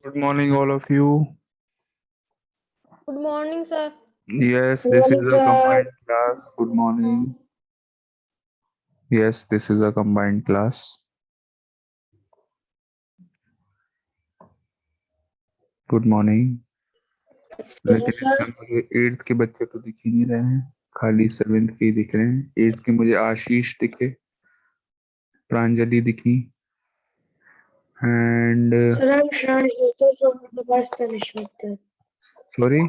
Good morning, all of you. Good morning, sir. Yes, Good this morning, is a sir. combined class. Good morning. Yes, this is a combined class. Good morning. Excuse me, लेकिन sir. इसमें मुझे eighth के बच्चे तो दिख ही नहीं रहे हैं, खाली सेवेंथ के ही दिख रहे हैं। एट्थ के मुझे आशीष दिखे, प्रांजलि दिखी and Sir, I'm Shranj Gupta from Device Tanish Mittal. Sorry.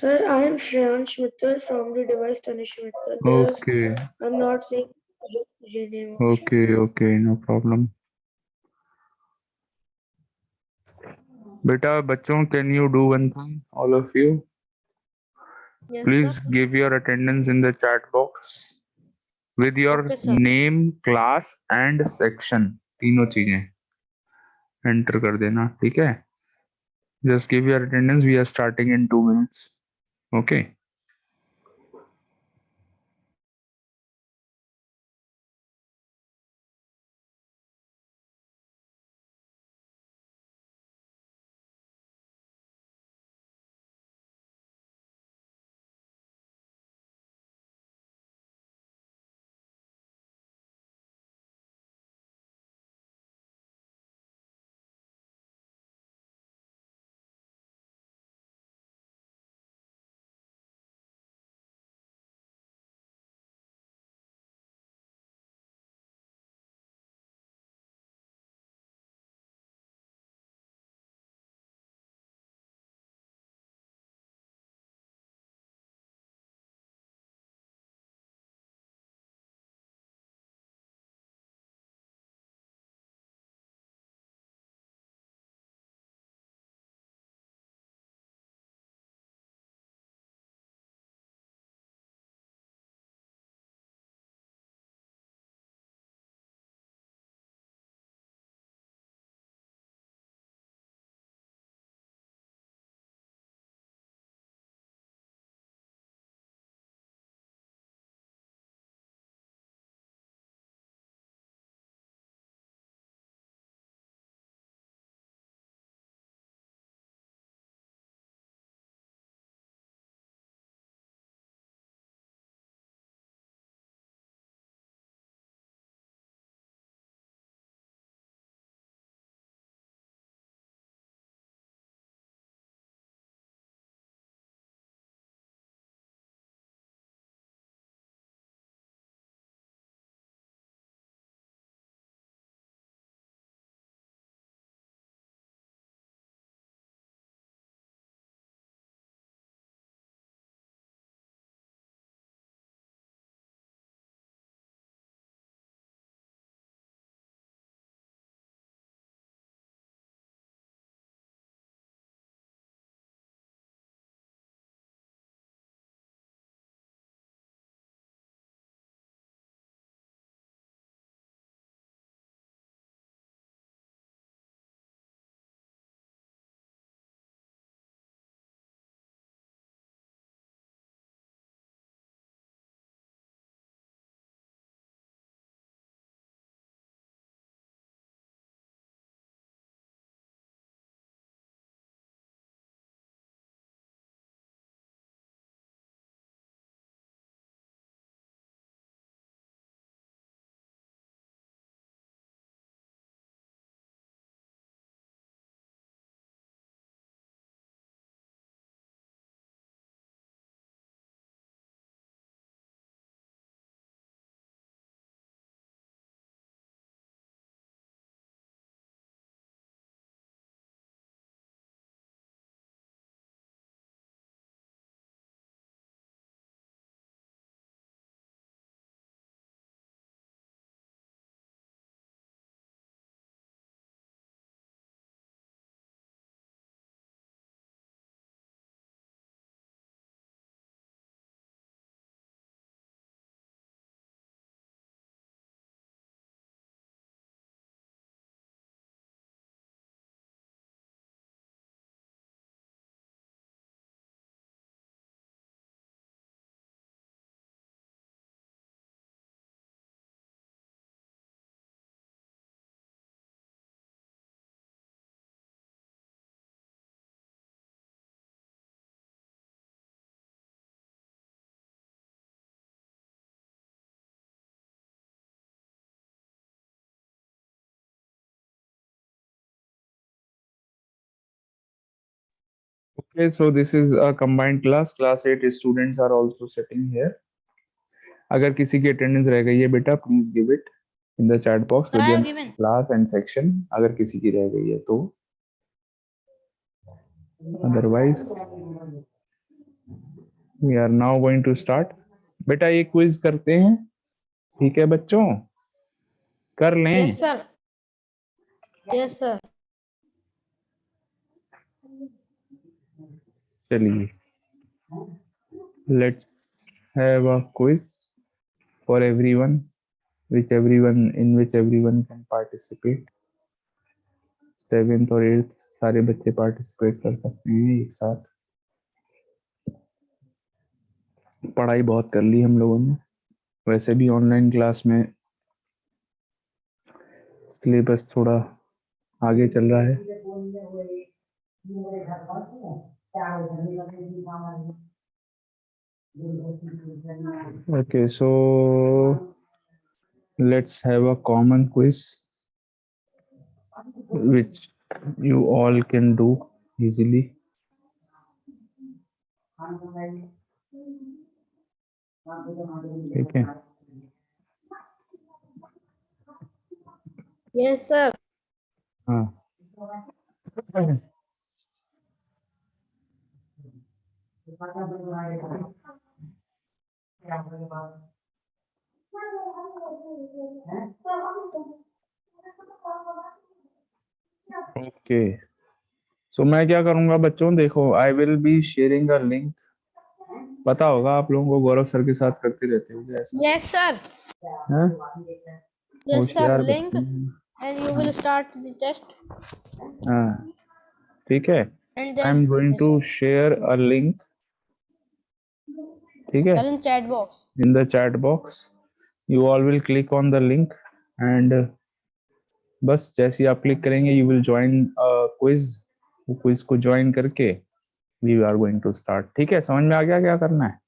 Sir, I am Shranj Mittal from the Device Tanish Mittal. Okay I'm not seeing your name option. Okay okay, no problem. बेटा बच्चों, can you do one thing, all of you? Yes, sir. Please give your attendance in the chat box with your Okay, sir. name, class and section, तीनों चीजें enter कर देना, ठीक है? Just give your attendance, we are starting in 2 minutes, okay? Okay, so this is a combined class. Class 8 students are also sitting here. अगर किसी की attendance रह गई है बेटा, please give it in the chat box Sir, I with have your given. Class and section. अगर किसी की रह गई है तो, otherwise we are now going to start. बेटा ये क्विज करते हैं, ठीक है बच्चों, कर लें. Yes, sir. Yes, sir. चलिए, let's have a quiz for everyone, which everyone can participate. 7th और 8th सारे बच्चे पार्टिसिपेट कर सकते हैं एक साथ. पढ़ाई बहुत कर ली हम लोगों ने, वैसे भी ऑनलाइन क्लास में सिलेबस थोड़ा आगे चल रहा है. Okay, so let's have a common quiz which you all can do easily. ठीक है. Yes, sir. हाँ. ओके, सो मैं क्या करूंगा बच्चों, देखो I will be sharing a link. पता होगा आप लोगों को, गौरव सर के साथ करते रहते हो ऐसा. Yes, sir. हैं? Yes, sir. होशियार Link, बच्चे हैं. and you will start the test. हाँ, ठीक है. And I then, am going yes, to sir. Share a link, ठीक है, Tell in chat box. in the chat box. You all will click on the link and बस जैसे ही आप click करेंगे you will join quiz. Quiz को join करके we are going to start. ठीक है, समझ में आ गया क्या करना है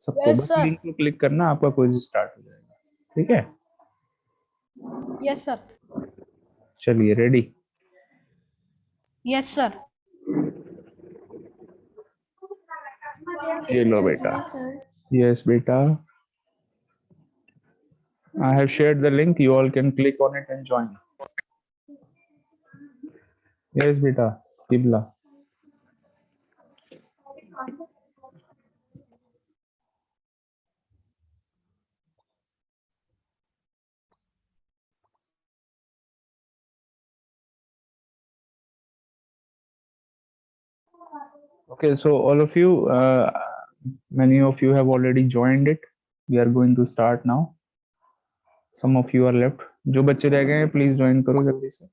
सबको? Yes, बस sir. लिंक को क्लिक करना, आपका क्विज स्टार्ट हो जाएगा. ठीक है, Yes, sir. चलिए रेडी. Yes, sir. ये लो बेटा. यस बेटा, I have shared the link, you all can click on it and join. Yes बेटा, किबला. Okay, so all of you, many of you have already joined it. We are going to start now. Some of you are left. जो बच्चे रह गए हैं please join करो जल्दी से.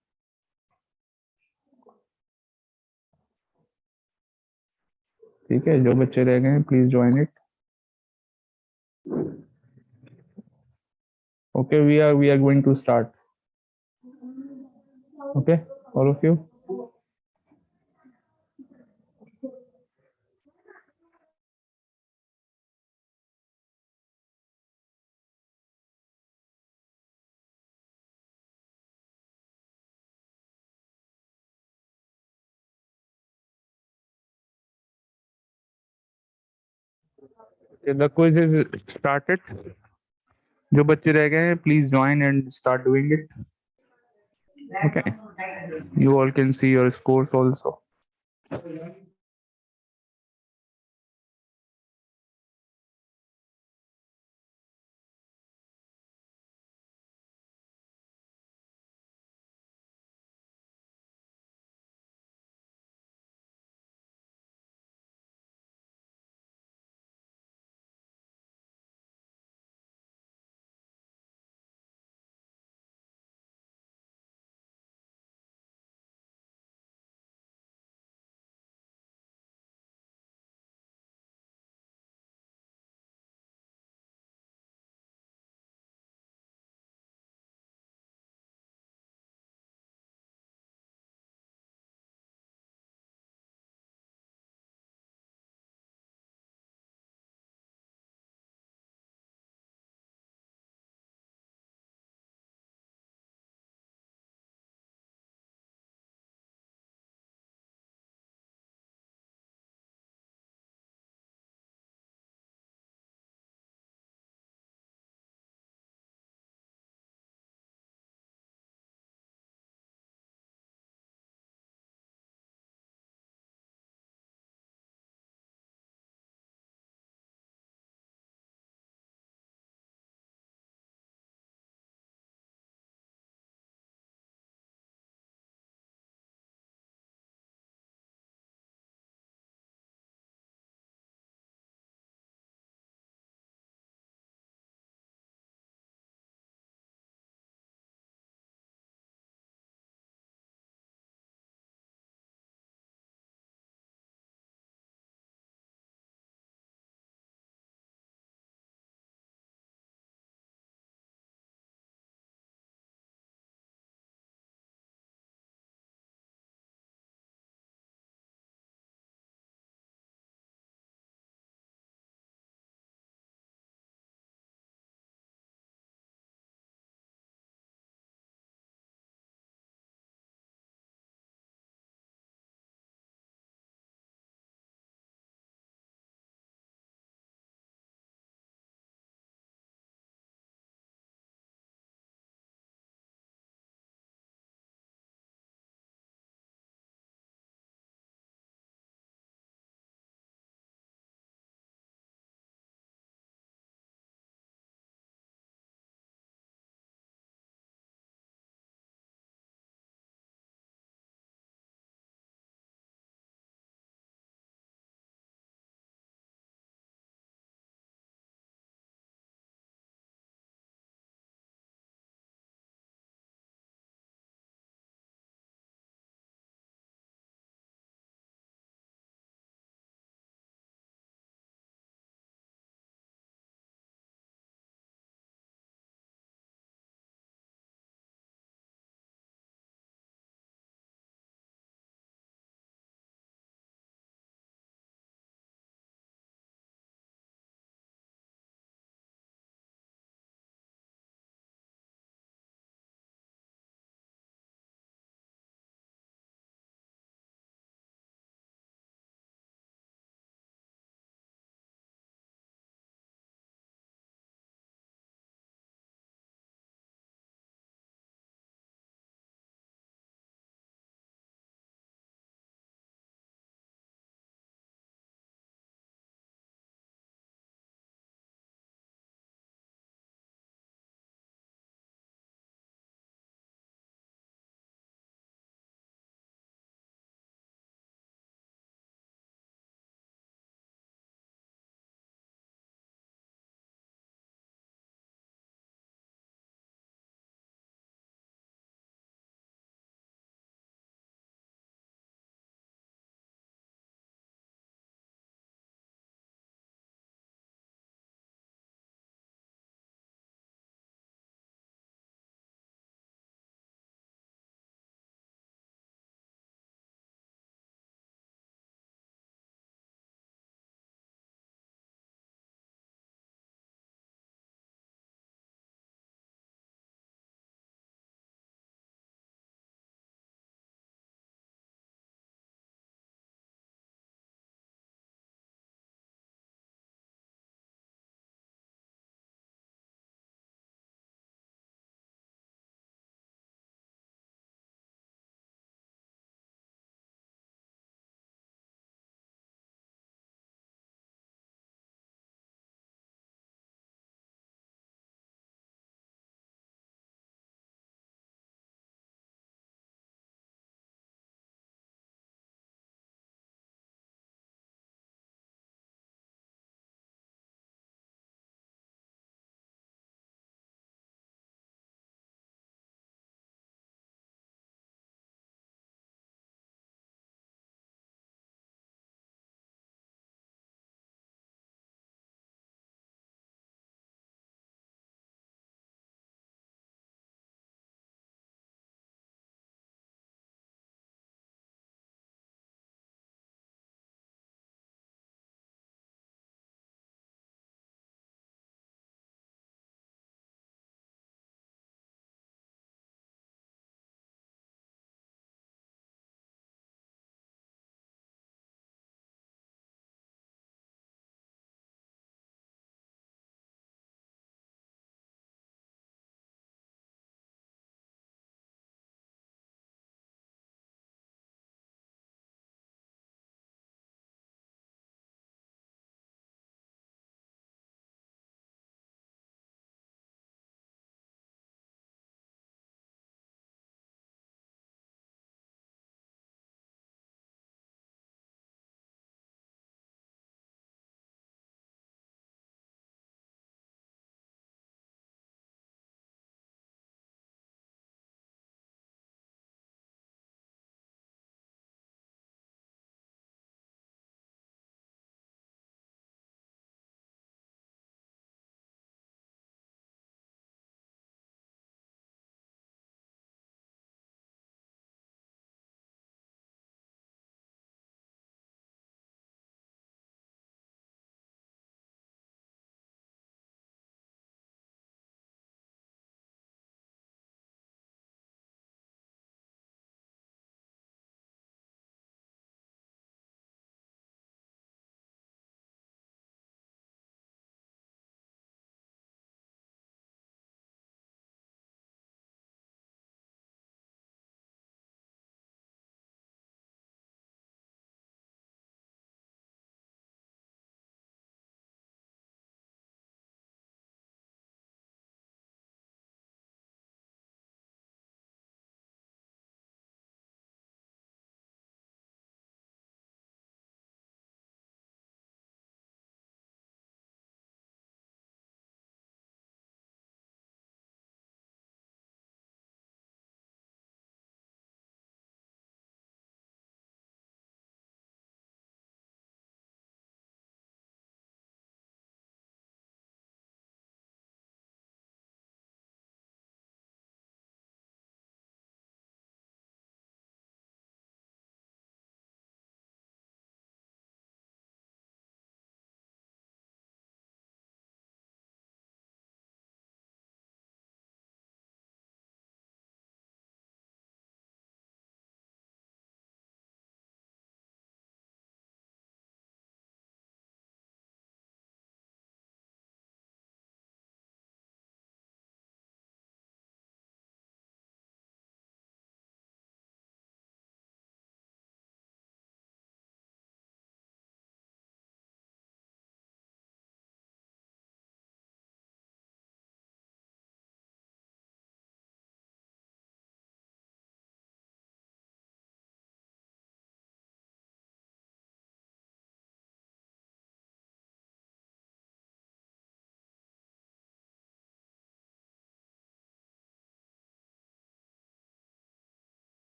ठीक है, जो बच्चे रह गए हैं please join it. Okay, we are going to start. Okay, all of you. Okay, the quiz is started. जो बच्चे रह गए हैं please join and start doing it. Okay, you all can see your scores also.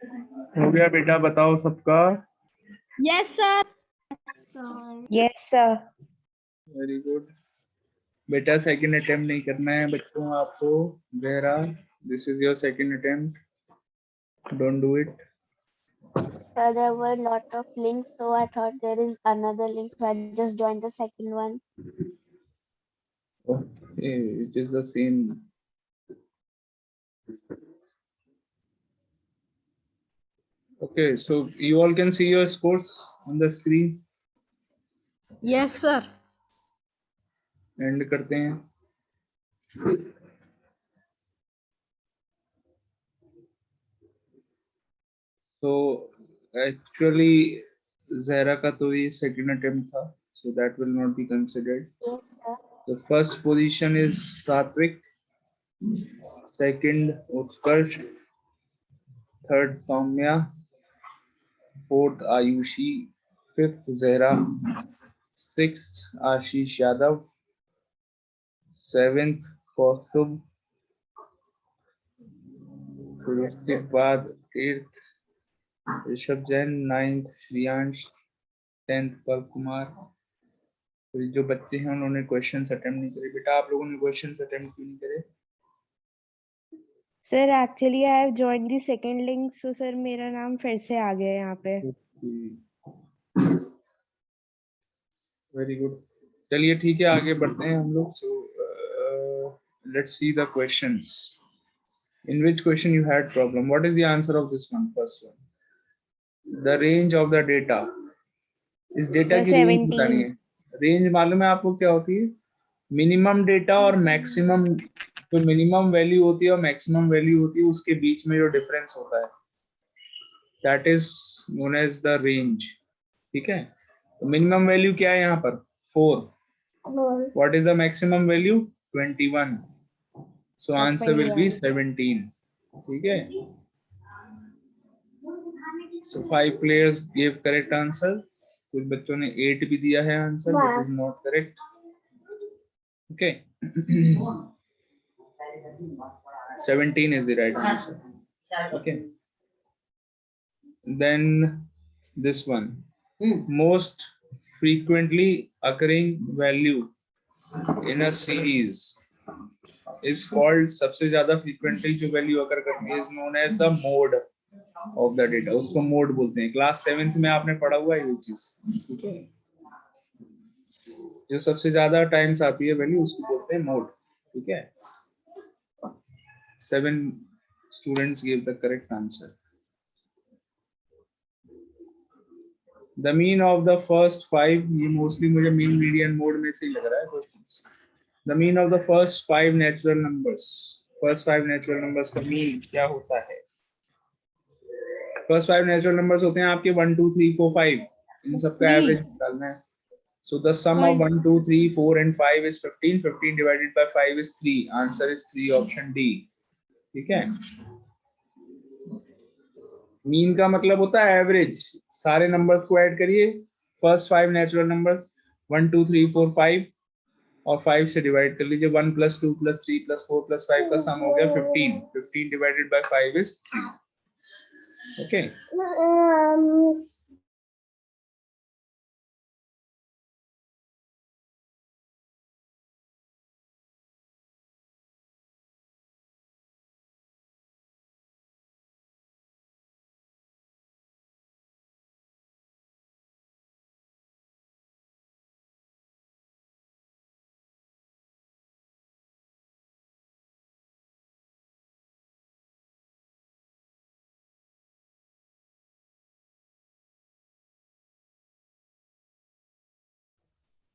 हो गया बेटा, बताओ सबका। Yes, sir. Yes, sir. Very good बेटा, सेकंड अटेम्प्ट नहीं करना है बच्चों आपको। Zahra, this is your second attempt, don't do it. Sir, there were a lot of links, so I thought there is another link, so I just joined the second one. Okay, it is the same. Okay, so you all can see your scores on the screen. Yes, sir. And करते हैं। So actually Zahra का तो ये second attempt था, so that will not be considered. Yes, sir. The first position is Satvik, second Utkarsh, third Soumya, fourth Ayushi, fifth Zahra, sixth Ashish Yadav, seventh Kaustubh, फिर उसके बाद eighth Rishabh Jain, ninth Shriyansh, tenth पल कुमार। फिर जो बच्चे हैं उन्होंने क्वेश्चंस अटेम्प्ट नहीं करे। बेटा आप लोगों ने क्वेश्चंस अटेम्प्ट क्यों नहीं करे? Sir, actually I have joined the second link, so sir मेरा नाम फिर से आ गया यहाँ पे। वेरी गुड, चलिए ठीक है, आगे बढ़ते हैं हम लोग। So let's see the questions. In which question you had problem? What is the answer of this one? First one, the range of the data. इस डेटा Sir, की रेंज 17. बतानी है। रेंज मालूम है आपको क्या होती है? मिनिमम डेटा और मैक्सिमम, जो मिनिमम वैल्यू होती है और मैक्सिमम वैल्यू होती है उसके बीच में जो डिफरेंस होता है, that is known as the range. ठीक है, तो मिनिमम वैल्यू क्या है यहाँ पर? 4। What is the maximum value? 21। So answer will be 17। ठीक है, सो 5 players gave correct answer. कुछ बच्चों ने 8 भी दिया है answer, which is not correct. Okay. 17 is the right answer. Okay. Then this one, most frequently occurring value in a series is called, सबसे ज्यादा frequently जो value occur करती है is known as the mode of the data. उसको mode बोलते हैं। Class 7th में आपने पढ़ा हुआ है ये चीज। ठीक है, जो सबसे ज्यादा टाइम्स आती है वैल्यू उसको बोलते हैं मोड। ठीक है, 7 students gave the correct answer. The mean of the first 5, ये mostly मुझे mean median mode में से ही लग रहा है questions. The mean of the first 5 natural numbers. First 5 natural numbers का mean क्या होता है? First 5 natural numbers होते हैं आपके 1 2 3 4 5, इन सबका एवरेज निकालना है। So the sum of 1 2 3 4 and 5 is 15. 15 divided by 5 is 3. Answer is 3, option D. ठीक है, मीन का मतलब होता है एवरेज। सारे नंबर्स को ऐड करिए, फर्स्ट 5 नेचुरल नंबर्स 1 2 3 4 5 और 5 से डिवाइड कर लीजिए। 1 + 2 + 3 + 4 + 5 का सम हो गया 15। 15 divided by 5 is 3. ओके,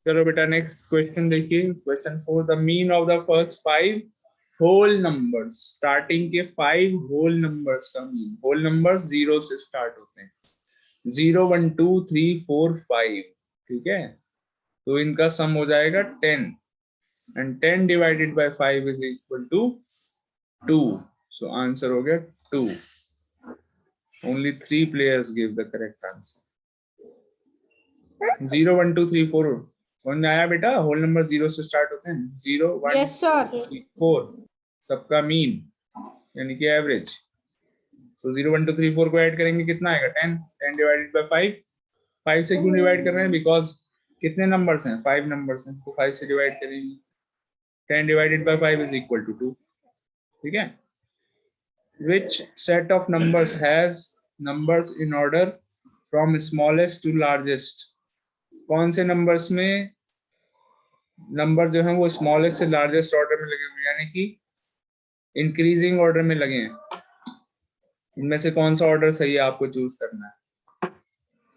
चलो बेटा नेक्स्ट क्वेश्चन देखिए। Question 4, the mean of the first 5 whole numbers. Starting के 5 होल नंबर्स का मीन। होल नंबर्स 0 से स्टार्ट होते हैं, 0 1 2 3 4 5। ठीक है, तो इनका सम हो जाएगा 10 and 10 divided by 5 is equal to 2. So answer हो गया 2. Only 3 players gave the correct answer. 0 1 2 3 4 समझ में आया बेटा? होल नंबर 0 से स्टार्ट होते हैं, 0 1 Yes, sir. 2 3 4, सबका मीन यानी कि एवरेज। सो 0 1 2 3 4 को ऐड करेंगे कितना आएगा 10, 10 डिवाइडेड बाय 5, 5 से क्यों डिवाइड कर रहे हैं, बिकॉज कितने नंबर्स हैं, 5 नंबर्स हैं, तो 5 से डिवाइड करेंगे, 10 divided by 5 is equal to 2, ठीक है। Which set of numbers has numbers in order from smallest to largest? कौन से नंबर्स में नंबर जो है वो स्मॉलेस्ट से लार्जेस्ट ऑर्डर में लगे हुए हैं, यानी कि इंक्रीजिंग ऑर्डर में लगे हैं। इनमें से कौन सा ऑर्डर सही है आपको चूज करना है।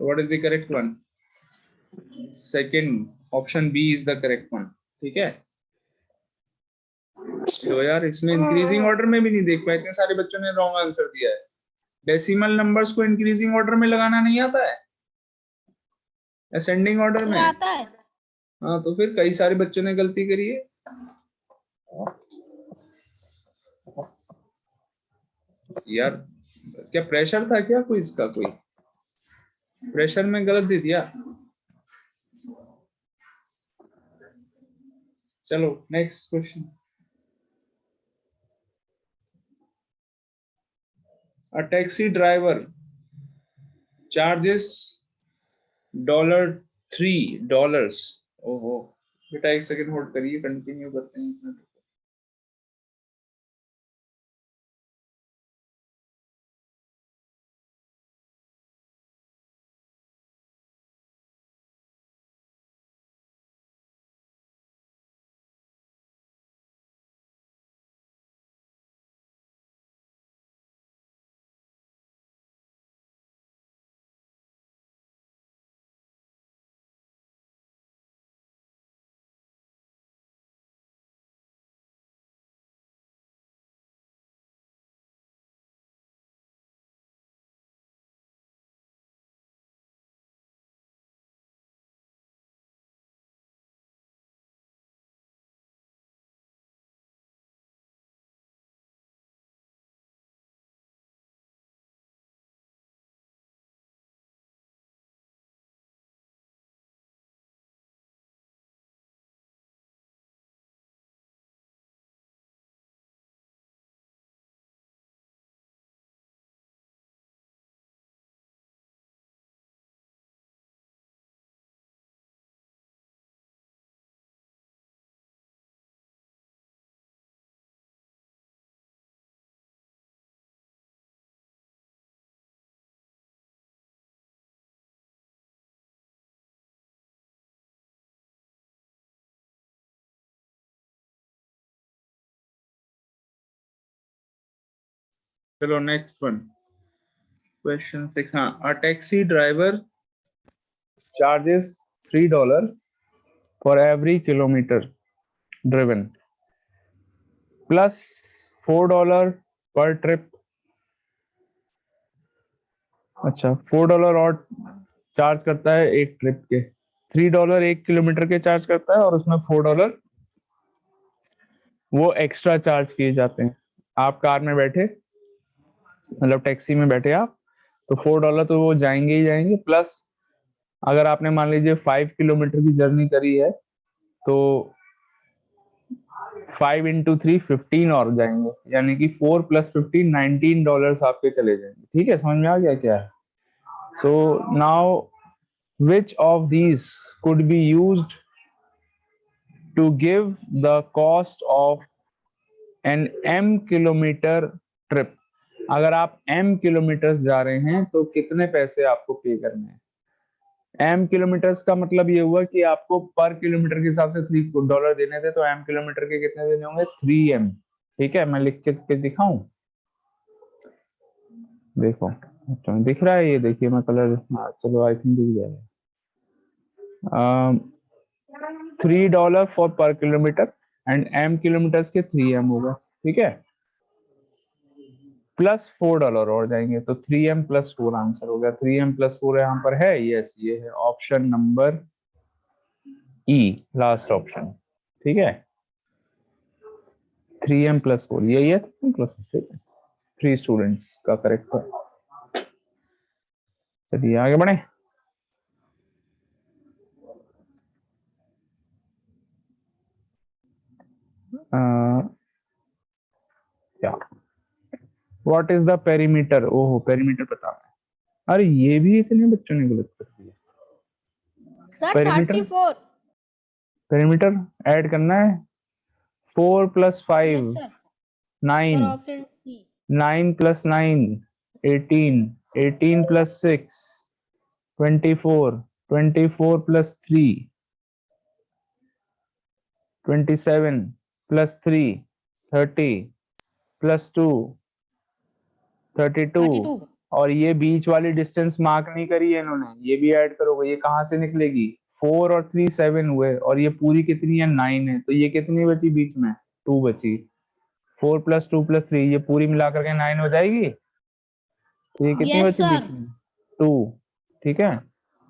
So what is the correct one? Second option B is the correct one, ठीक है। तो यार इसमें इंक्रीजिंग ऑर्डर में भी नहीं देख पाए, इतने सारे बच्चों ने रॉन्ग आंसर दिया है। डेसिमल नंबर्स को इंक्रीजिंग ऑर्डर में लगाना नहीं आता है, असेंडिंग ऑर्डर सर में। आता है। हाँ तो फिर कई सारे बच्चों ने गलती करी है। यार क्या प्रेशर था क्या कोई इसका, कोई प्रेशर में गलत दे दिया। चलो next question. A taxi driver charges $3। ओहो बेटा एक सेकंड होल्ड करिए, कंटिन्यू करते हैं। चलो नेक्स्ट वन, क्वेश्चन 6। हाँ, a taxi driver charges $3 for every kilometer driven plus $4 per trip। अच्छा $4 और चार्ज करता है एक ट्रिप के, $3 एक किलोमीटर के चार्ज करता है और उसमें $4 वो एक्स्ट्रा चार्ज किए जाते हैं। आप कार में बैठे, मतलब टैक्सी में बैठे आप, तो $4 तो वो जाएंगे ही जाएंगे, प्लस अगर आपने मान लीजिए 5 किलोमीटर की जर्नी करी है तो 5 इंटू 3 15 और जाएंगे, यानी कि 4 + 15 $19 आपके चले जाएंगे। ठीक है, समझ में आ गया क्या है। So now which of these could be used to give the cost of an m kilometre trip. अगर आप m किलोमीटर जा रहे हैं तो कितने पैसे आपको पे करने हैं। m किलोमीटर्स का मतलब ये हुआ कि आपको पर किलोमीटर के हिसाब से $3 देने थे, तो m किलोमीटर के कितने देने होंगे 3m। ठीक है, मैं लिख के दिखाऊं, देखो अच्छा दिख रहा है, ये देखिए मैं कलर, हाँ चलो आई थिंक दिख जाएगा। $3 फॉर पर किलोमीटर एंड m किलोमीटर्स के 3m होगा। ठीक है, प्लस $4 और जाएंगे तो 3m + 4 आंसर हो गया। 3m + 4 यहाँ पर है, यस ये है ऑप्शन नंबर ई, लास्ट ऑप्शन। ठीक है, 3m + 4 यही है, 3 स्टूडेंट्स का करेक्ट है। चलिए आगे बढ़े। क्या व्हाट इज द पेरीमीटर? ओहो, पेरीमीटर पता है। अरे ये भी इतने बच्चों ने गलत कर दिया। Sir perimeter 34। पेरीमीटर ऐड करना है 4 + 5 yes sir. 9 sir option C. 9 + 9 18 18 + 6 24 24 + 3 27 + 3 30 + 2 32 32। और ये बीच वाली डिस्टेंस मार्क नहीं करी है इन्होंने, ये भी ऐड करोगे, ये कहाँ से निकलेगी? 4 और 3 7 हुए और ये पूरी कितनी है? 9 है। तो ये कितनी बची बीच में? 2 बची। 4 + 2 + 3 ये पूरी मिलाकर के 9 हो जाएगी। तो ये कितनी यस बची बीच सर। में? 2। ठीक है,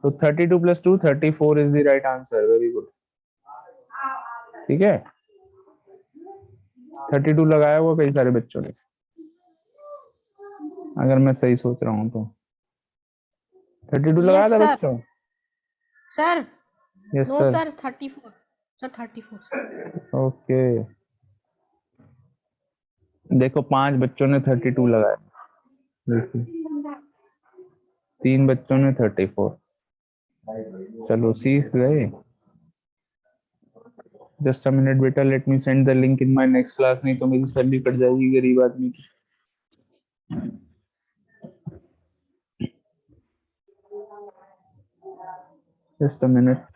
तो 32 + 2 34 is the right answer. Very good. ठीक है, 32 लगाया हुआ कई सारे बच्चों ने, अगर मैं सही सोच रहा हूँ तो 32 लगाया यस था सर। बच्चों। Sir yes no sir. Sir 34। Sir 34। Okay, देखो 5 बच्चों ने 32 लगाया, देखिए 3 बच्चों ने 34। चलो सीख गए। जस्ट अ मिनट बेटा, let me send the link in my next class, नहीं तो मेरी सैलरी कट जाएगी गरीब आदमी की। Just a minute.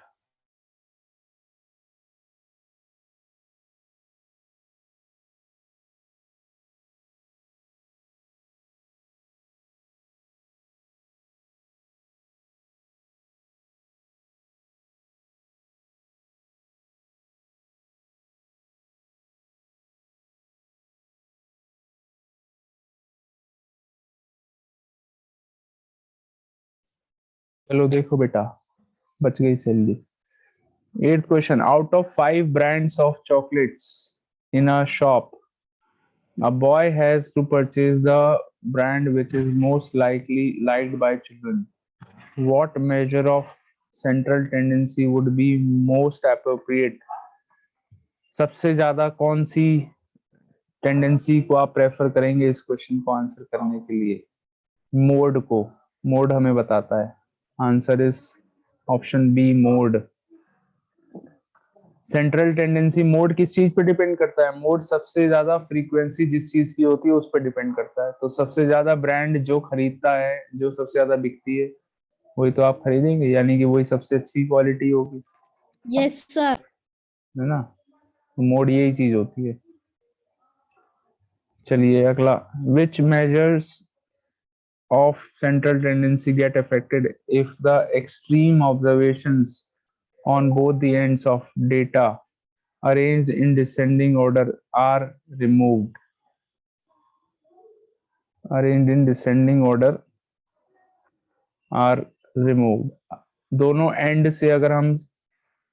चलो देखो बेटा, बच गई salary. 8th question, out of 5 brands of chocolates in a shop, a boy has to purchase the brand which is most likely liked by children. What measure of central tendency would be most appropriate? सबसे ज्यादा कौन सी tendency को आप prefer करेंगे इस question को answer करने के लिए? मोड को। मोड हमें बताता है। Answer is option B, mode. Central tendency mode किस चीज पे डिपेंड करता है? मोड सबसे ज्यादा फ्रीक्वेंसी जिस चीज की होती है उस पर डिपेंड करता है। तो सबसे ज्यादा ब्रांड जो खरीदता है, जो सबसे ज्यादा बिकती है, वही तो आप खरीदेंगे, यानी कि वही सबसे अच्छी क्वालिटी होगी, यस सर। है ना? तो मोड यही चीज होती है। चलिए अगला, विच measures of central tendency get affected if the extreme observations on both the ends of data arranged in descending order are removed? Arranged in descending order are removed। दोनों एंड से अगर हम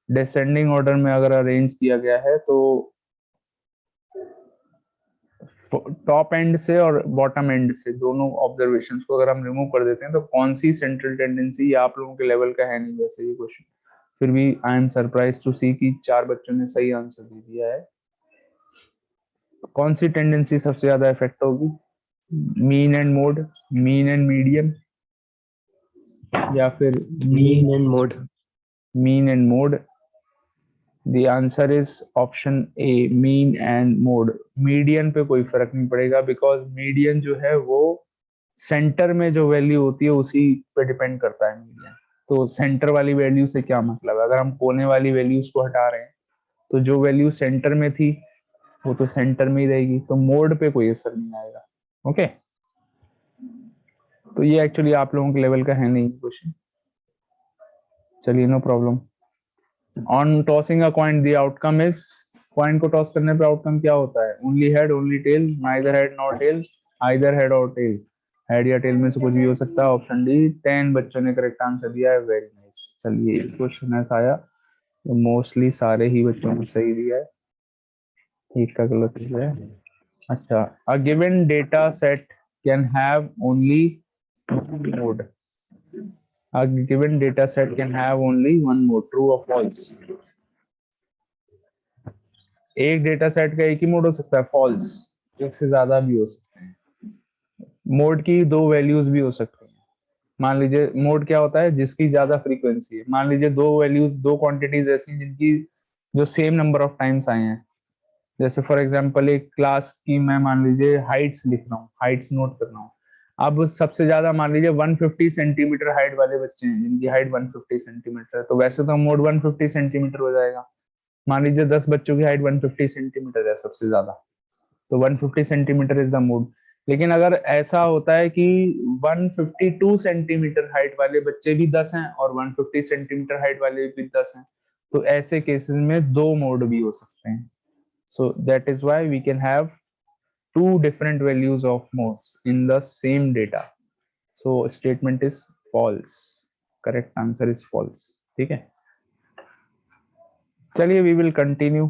डिसेंडिंग ऑर्डर में अगर arrange किया गया है तो टॉप एंड से और बॉटम एंड से दोनों ऑब्जर्वेशंस को अगर हम रिमूव कर देते हैं तो कौन सी सेंट्रल टेंडेंसी, ये आप लोगों के लेवल का है नहीं वैसे ये क्वेश्चन, फिर भी आई एम सरप्राइज टू सी कि 4 बच्चों ने सही आंसर दे दिया है। कौन सी टेंडेंसी सबसे ज्यादा इफेक्ट होगी? Mean and mode, mean and median, या फिर mean and mode. Mean and mode? The answer is option A, mean and mode. Median पे कोई फर्क नहीं पड़ेगा, बिकॉज मीडियन जो है वो सेंटर में जो वैल्यू होती है उसी पे डिपेंड करता है मीडियन। तो सेंटर वाली वैल्यू से क्या मतलब है? अगर हम कोने वाली वैल्यूज को हटा रहे हैं तो जो वैल्यू सेंटर में थी वो तो सेंटर में ही रहेगी, तो मोड पे कोई असर नहीं आएगा। ओके, तो ये एक्चुअली आप लोगों के लेवल का है नहीं क्वेश्चन। चलिए no problem. On tossing a coin the outcome is, coin को टॉस करने पे आउटकम क्या होता है? Only head, only tail, neither head nor tail, either head और टेल। हेड या टेल में से कुछ भी हो सकता है। Option D. 10 बच्चों ने करेक्ट आंसर दिया है, वेरी नाइस। चलिए क्वेश्चन ऐसा आया तो मोस्टली सारे ही बच्चों ने सही दिया है, एक का गलत दिया है। अच्छा, a given data set can have only mode. A given data set can have only one mode, true or false? एक डेटा सेट का एक ही मोड हो सकता है, फॉल्स। एक से ज्यादा भी हो सकते हैं। मोड की दो वैल्यूज भी हो सकती हैं। मान लीजिए मोड क्या होता है, जिसकी ज्यादा फ्रीक्वेंसी है। मान लीजिए दो वैल्यूज, दो क्वांटिटीज ऐसी हैं जिनकी जो सेम नंबर ऑफ टाइम्स आए हैं। जैसे फॉर एग्जांपल एक क्लास की मैं मान लीजिए हाइट्स लिख रहा हूँ, हाइट्स नोट कर रहा हूँ। अब सबसे ज्यादा मान लीजिए 150 सेंटीमीटर हाइट वाले बच्चे हैं जिनकी हाइट 150 सेंटीमीटर है, तो वैसे तो मोड 150 सेंटीमीटर हो जाएगा। मान लीजिए 10 बच्चों की हाइट 150 सेंटीमीटर है सबसे ज्यादा, तो 150 सेंटीमीटर इज द मोड। लेकिन अगर ऐसा होता है कि 152 सेंटीमीटर हाइट वाले बच्चे भी 10 हैं और 150 सेंटीमीटर हाइट वाले भी 10 हैं, तो ऐसे केसेस में दो मोड भी हो सकते हैं। So that is why we can have two different values of modes in the same data. So statement is false. Correct answer is false. ठीक है, चलिए we will continue.